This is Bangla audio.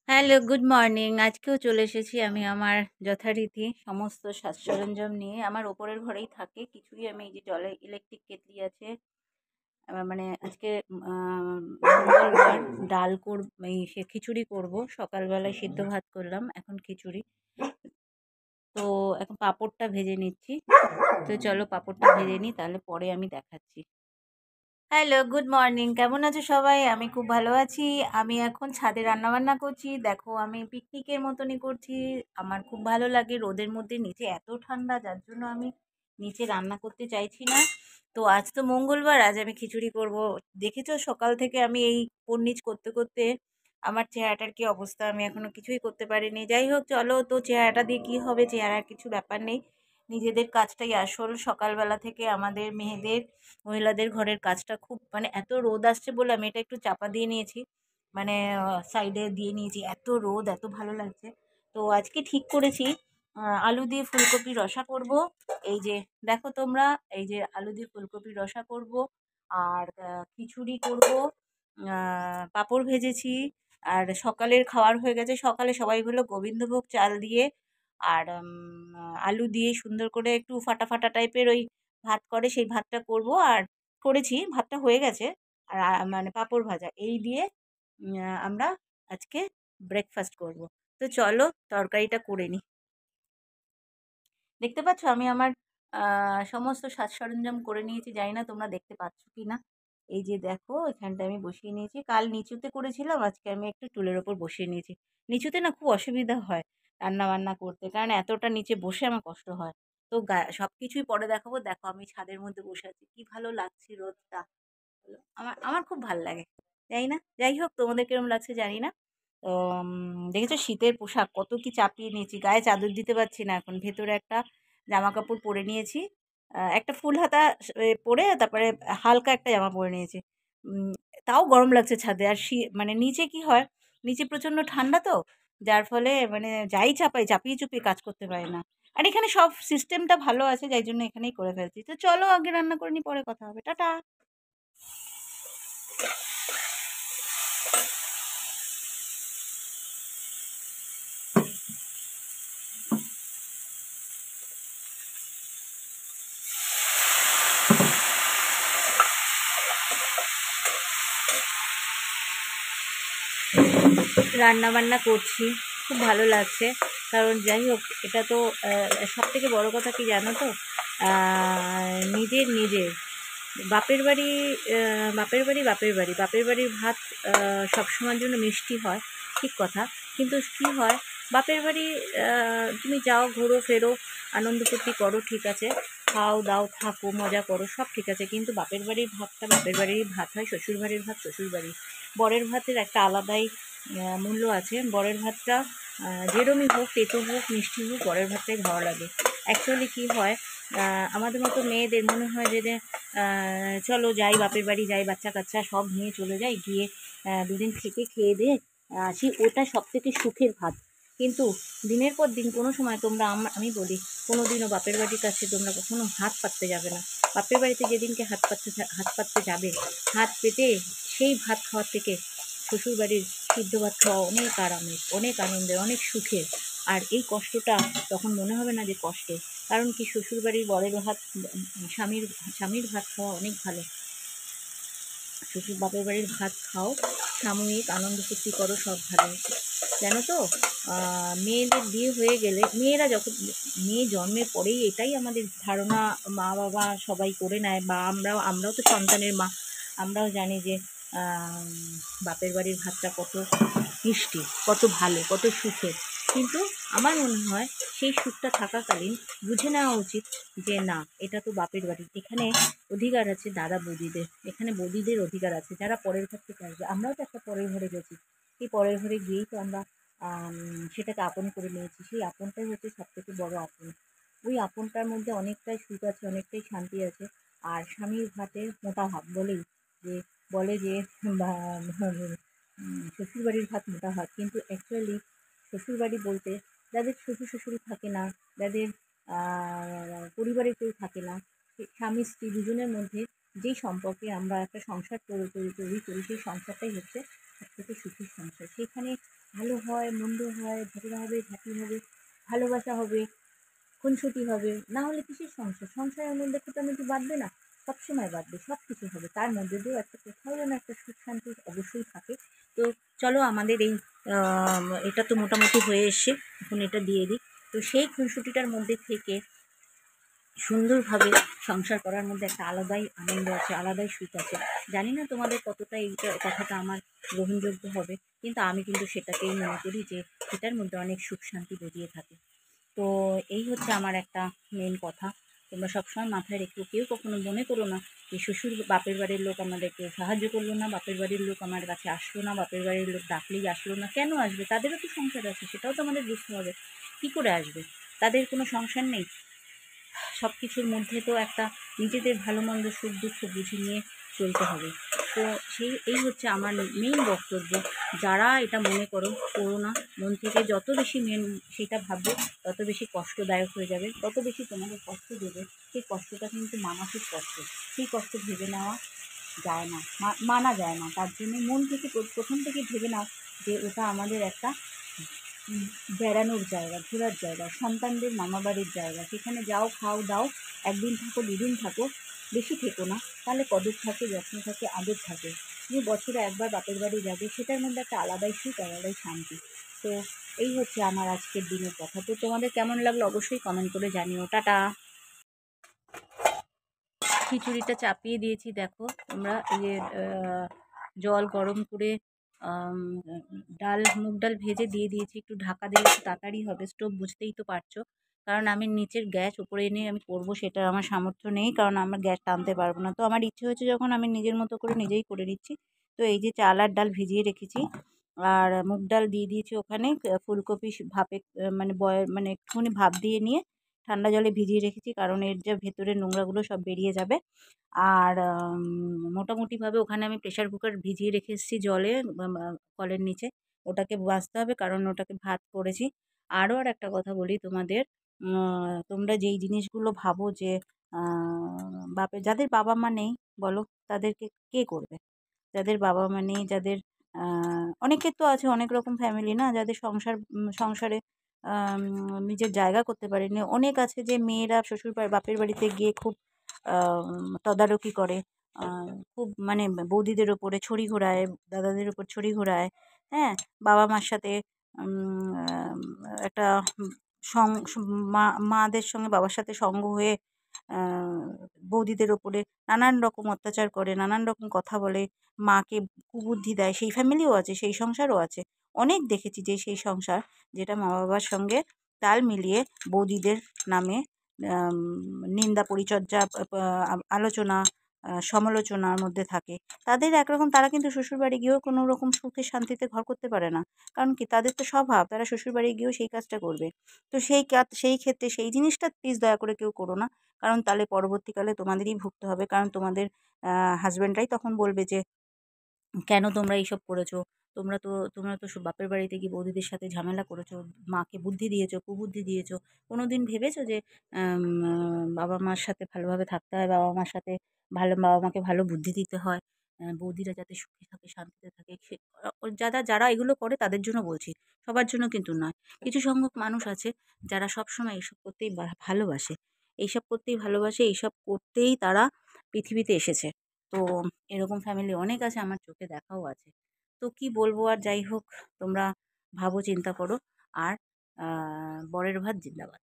Hello, good morning. আজকেও চলে এসেছি আমি আমার যথারীতি সমস্ত সাজ সরঞ্জাম নিয়ে। আমার ওপরের ঘরেই থাকে কিছুই। আমি এই যে জলে ইলেকট্রিক কেটলি আছে। মানে আজকে মঙ্গলবার ডাল এই খিচুড়ি করব। সকালবেলায় সিদ্ধ ভাত করলাম, এখন খিচুড়ি। তো এখন পাঁপড়টা ভেজে নিচ্ছি। তো চলো পাঁপড়টা ভেজে নিই, তাহলে পরে আমি দেখাচ্ছি। Hello, good morning. কেমন আছো সবাই? আমি খুব ভালো আছি। আমি এখন ছাদে রান্নাবান্না করছি। দেখো, আমি পিকনিকের মতনই করছি। আমার খুব ভালো লাগে রোদের মধ্যে। নিচে এত ঠান্ডা, যার জন্য আমি নিচে রান্না করতে চাইছি না। তো আজ তো মঙ্গলবার, আজ আমি খিচুড়ি করব। দেখেছো সকাল থেকে আমি এই নিচ করতে করতে আমার চেহারাটার কি অবস্থা। আমি এখনো কিছুই করতে পারিনি। যাই হোক, চলো, তো চেহারাটা দিয়ে কি হবে, চেহারার কিছু ব্যাপার নেই। নিজেদের কাজটাই আসল। সকালবেলা থেকে আমাদের মহিলাদের ঘরের কাজটা খুব, মানে এত রোদ আসছে বলে আমি এটা একটু চাপা দিয়ে নিয়েছি, মানে সাইডে দিয়ে নিয়েছি। এত রোদ, এত ভালো লাগছে। তো আজকে ঠিক করেছি আলু দিয়ে ফুলকপি রসা করব। এই যে দেখো তোমরা, এই যে আলু দিয়ে ফুলকপি রসা করব। আর খিচুড়ি করব। পাঁপড় ভেজেছি। আর সকালের খাওয়ার হয়ে গেছে। সকালে সবাই হলো গোবিন্দভোগ চাল দিয়ে আর আলু দিয়ে সুন্দর করে একটু ফাটা ফাটা টাইপের ওই ভাত করে, সেই ভাতটা করব। আর করেছি, ভাতটা হয়ে গেছে। আর মানে পাঁপড় ভাজা এই দিয়ে আমরা আজকে ব্রেকফাস্ট করব। তো চলো তরকারিটা করে নিই। দেখতে পাচ্ছ আমি আমার সমস্ত সাজ সরঞ্জাম করে নিয়েছি। জানি না তোমরা দেখতে পাচ্ছ কি না। এই যে দেখো, এখানটা আমি বসিয়ে নিয়েছি। কাল নিচুতে করেছিলাম, আজকে আমি একটু টুলের ওপর বসিয়ে নিয়েছি। নিচুতে না খুব অসুবিধা হয় রান্না বান্না করতে, কারণ এতটা নিচে বসে আমার কষ্ট হয়। তো সব কিছুই পরে দেখাবো। দেখো আমি ছাদের মধ্যে বসে আছি, কি ভালো লাগছে রোদটা। আমার আমার খুব ভালো লাগে। জানি না, যাই হোক তোমাদের কিরম লাগছে জানি না। তো দেখেছো শীতের পোশাক কত কি চাপিয়ে নিয়েছি, গায়ে চাদর দিতে পারছি না। এখন ভেতরে একটা জামা কাপড় পরে নিয়েছি, একটা ফুল হাতা পরে, তারপরে হালকা একটা জামা পরে নিয়েছি। উম, তাও গরম লাগছে ছাদে। আর মানে নিচে কি হয়, নিচে প্রচণ্ড ঠান্ডা, তো যার ফলে মানে যাই চাপাই, চাপিয়ে চুপিয়ে কাজ করতে পারি না। আর এখানে সব সিস্টেমটা ভালো আছে, যাই জন্য এখানেই করে ফেলছি। তো চলো আগে রান্না করে নি, পরে কথা হবে। টাটা। রান্না বান্না করছি, খুব ভালো লাগছে। কারণ যাই হোক, এটা তো সব থেকে বড় কথা কি জানো তো, নিজের বাপের বাড়ি, বাপের বাড়ির ভাত সবসময়ের জন্য মিষ্টি হয়, ঠিক কথা। কিন্তু কী হয়, বাপের বাড়ি তুমি যাও, ঘোরো ফেরো, আনন্দ ফুর্তি করো, ঠিক আছে, খাও দাও থাকো মজা করো, সব ঠিক আছে। কিন্তু বাপের বাড়ির ভাতটা বাপের বাড়ির ভাত হয়, শ্বশুর বাড়ির ভাত শ্বশুর বাড়ি। বরের ভাতের একটা আলাদাই মূল্য আছে। বরের ভাতটা যেরমই হোক, তেঁতো হোক মিষ্টি হোক, বরের ভাতটাই ভালো লাগে। অ্যাকচুয়ালি কী হয়, আমাদের মতো মেয়েদের মনে হয় যে চলো যাই বাপের বাড়ি, যাই বাচ্চা কাচ্চা সব নিয়ে চলে যাই, গিয়ে দুদিন থেকে খেয়ে দিয়ে আসি, ওটা সব থেকে সুখের ভাত। কিন্তু দিনের পর দিন কোনো সময় তোমরা, আমি বলি, কোনো দিনও বাপের বাড়ির কাছে তোমরা কখনো হাত পাততে যাবে না। বাপের বাড়িতে যেদিনকে হাত পাততে যাবে, হাত পেতে সেই ভাত খাওয়ার থেকে শ্বশুরবাড়ির সিদ্ধ ভাত খাওয়া অনেক আরামের, অনেক আনন্দের, অনেক সুখের। আর এই কষ্টটা তখন মনে হবে না যে কষ্টের। কারণ কি, শ্বশুরবাড়ির বরের ভাত, স্বামীর ভাত খাওয়া অনেক ভালো। শ্বশুর বাপের বাড়ির ভাত খাও, সাময়িক আনন্দ ফুর্তি করো, সব ভালো। জানো তো, মেয়েদের বিয়ে হয়ে গেলে, মেয়েরা যখন, মেয়ে জন্মের পরেই এটাই আমাদের ধারণা, মা বাবা সবাই করে নেয়, বা আমরাও তো সন্তানের মা, আমরাও জানি যে বাপের বাড়ির ভাতটা কত মিষ্টি, কত ভালো, কত সুখের। কিন্তু আমার মনে হয় সেই সুখটা থাকাকালীন বুঝে নেওয়া উচিত যে না, এটা তো বাপের বাড়ি, এখানে অধিকার আছে দাদা বৌদিদের, এখানে বৌদিদের অধিকার আছে, যারা পরের ঘর থেকে আসবে। আমরাও তো একটা পরের ঘরে গেছি, এই পরের ঘরে গিয়েই তো আমরা সেটাকে আপন করে নিয়েছি। সেই আপনটাই হচ্ছে সব থেকে বড় আপন। ওই আপনটার মধ্যে অনেকটাই সুখ আছে, অনেকটাই শান্তি আছে। আর স্বামীর ভাতের মোটা ভাত বলেই যে, বলে যে শ্বশুরবাড়ির ভাত মোটা ভাত, কিন্তু অ্যাকচুয়ালি শ্বশুরবাড়ি বলতে যাদের শ্বশুর শাশুড়ি থাকে না, যাদের পরিবারে কেউ থাকে না, স্বামী স্ত্রী দুজনের মধ্যে যেই সম্পর্কে আমরা একটা সংসার তৈরি করি, সেই সংসারটাই হচ্ছে সব থেকে সুখের সংসার। সেখানে ভালো হয়, মন্দ হয়, ঝগড়া হবে, ঝাঁটি হবে, ভালোবাসা হবে, খুনসুটি হবে, না হলে কিসের সংসার? সংসারের মধ্যে খুঁটামিটি বাঁধবে না? সবসময় বাঁধবে, সব কিছু হবে, তার মধ্যে দিয়েও একটা কোথাও যেন একটা সুখ শান্তি অবশ্যই থাকে। তো চলো আমাদের এই এটা তো মোটামুটি হয়ে এসছে, এখন এটা দিয়ে দিই। তো সেই খুনসুটিটার মধ্যে থেকে সুন্দরভাবে সংসার করার মধ্যে একটা আলাদাই আনন্দ আছে, আলাদাই সুখ আছে। জানি না তোমাদের কতটা এইটা কথাটা আমার গ্রহণযোগ্য হবে, কিন্তু আমি কিন্তু সেটাকেই মনে করি যে এটার মধ্যে অনেক সুখ শান্তি জড়িয়ে থাকে। তো এই হচ্ছে আমার একটা মেন কথা। তোমরা সবসময় মাথায় রেখো, কেউ কখনো মনে করো না যে শ্বশুর বাপের বাড়ির লোক আমাদেরকে সাহায্য করলো না, বাপের বাড়ির লোক আমার কাছে আসলো না, বাপের বাড়ির লোক ডাকলেই আসলো না। কেন আসবে? তাদেরও তো সংসার আছে, সেটাও তো আমাদের বুঝতে হবে। কী করে আসবে? তাদের কোনো সংসার নেই? সব কিছুর মধ্যে তো একটা নিজেদের ভালো মন্দ সুখ দুঃখ বুঝে নিয়ে চলতে হবে। তো এই হচ্ছে আমার মেইন বক্তব্য। যারা এটা মনে করো না, মন থেকে যত বেশি সেটা ভাববে তত বেশি কষ্টদায়ক হয়ে যাবে, তত বেশি তোমাদের কষ্ট দেবে। সেই কষ্টটা কিন্তু মানসিক কষ্ট, সেই কষ্ট ভেবে নেওয়া যায় না, মানা যায় না। তার জন্য মন থেকে প্রথম থেকে ভেবে নাও যে ওটা আমাদের একটা বেড়ানোর জায়গা, ঘোরার জায়গা, সন্তানদের মামাবাড়ির জায়গা। সেখানে যাও, খাও, দাও, একদিন থাকো, দুদিন থাকো, বেশি থেকো না। তাহলে কদর থাকে, যত্ন থাকে, আদর থাকে। তুমি বছরে একবার বাপের বাড়ি যাবে, সেটার মধ্যে একটা আলাদাই সুখ, আলাদাই শান্তি। তো এই হচ্ছে আমার আজকের দিনের কথা। তো তোমাদের কেমন লাগলো অবশ্যই কমেন্ট করে জানিও। টাটা। খিচুড়িটা চাপিয়ে দিয়েছি, দেখো তোমরা। এই যে জল গরম করে মুগ ডাল ভেজে দিয়ে দিয়েছি। একটু ঢাকা দিলে একটু তাড়াতাড়ি হবে, স্টোভ বুঝতেই তো পারছো। কারণ আমি নিচের গ্যাস উপরে এনে আমি করবো, সেটা আমার সামর্থ্য নেই, কারণ আমার গ্যাস টানতে পারবো না। তো আমার ইচ্ছে হয়েছে যখন, আমি নিজের মতো করে নিজেই করে নিচ্ছি। তো এই যে চাল আর ডাল ভিজিয়ে রেখেছি, আর মুগ ডাল দিয়ে দিয়েছি ওখানে। ফুলকপি ভাপে মানে মানে একটুখানি ভাপ দিয়ে নিয়ে ঠান্ডা জলে ভিজিয়ে রেখেছি, কারণ এর যে ভেতরের নোংরাগুলো সব বেরিয়ে যাবে। আর মোটামুটিভাবে ওখানে আমি প্রেশার কুকার ভিজিয়ে রেখে এসেছি জলে, কলের নিচে। ওটাকে বাছতে হবে, কারণ ওটাকে ভাত করেছি। আর একটা কথা বলি তোমাদের, তোমরা যেই জিনিসগুলো ভাবো যে যাদের বাবা মা নেই বলো, তাদেরকে কে করবে? যাদের বাবা মা নেই, যাদের অনেকের তো আছে অনেক রকম ফ্যামিলি না, যাদের সংসারে নিজের জায়গা করতে পারেনি। অনেক আছে যে মেয়েরা বাপের বাড়িতে গিয়ে খুব তদারকি করে, খুব মানে বৌদিদের ওপরে ছড়ি ঘোরায়, দাদাদের ওপর ছড়ি ঘোরায়। হ্যাঁ, বাবা মার সাথে একটা সং মাদের সঙ্গে বাবার সাথে সঙ্গ হয়ে বৌদিদের ওপরে নানান রকম অত্যাচার করে, নানান রকম কথা বলে, মাকে কুবুদ্ধি দেয়। সেই ফ্যামিলিও আছে, সেই সংসারও আছে। অনেক দেখেছি যে সেই সংসার যেটা মা বাবার সঙ্গে তাল মিলিয়ে বৌদিদের নামে নিন্দা পরিচর্যা, আলোচনা, সমালোচনার মধ্যে থাকে। তাদের একরকম, তারা কিন্তু শ্বশুরবাড়ি গিয়েও কোনো রকম সুখে শান্তিতে ঘর করতে পারে না। কারণ কি, তাদের তো স্বভাব তারা শ্বশুরবাড়ি গিয়েও সেই কাজটা করবে। তো সেই ক্ষেত্রে সেই জিনিসটা প্লিজ দয়া করে কেউ করো না, কারণ তাহলে পরবর্তীকালে তোমাদেরই ভুগতে হবে। কারণ তোমাদের হাজব্যান্ডরাই তখন বলবে যে কেন তোমরা এইসব করেছো? তোমরা তো বাপের বাড়িতে গিয়ে বৌদিদের সাথে ঝামেলা করেছো, মাকে বুদ্ধি দিয়েছো, কুবুদ্ধি দিয়েছো। কোনোদিন ভেবেছো যে বাবা মার সাথে ভালোভাবে থাকতে হয়, বাবা মার সাথে বাবা মাকে ভালো বুদ্ধি দিতে হয়, বৌদিরা যাতে সুখে থাকে, শান্তিতে থাকে? যারা এগুলো করে তাদের জন্য বলছি, সবার জন্য কিন্তু নয়। কিছু সংখ্যক মানুষ আছে যারা সবসময় এইসব করতেই ভালোবাসে, এইসব করতেই তারা পৃথিবীতে এসেছে। তো এরকম ফ্যামিলি অনেক আছে, আমার চোখে দেখাও আছে। তো কি বলবো আর, যাই হোক, তোমরা ভাবো, চিন্তা করো। আর বরের ভাত জিন্দাবাদ।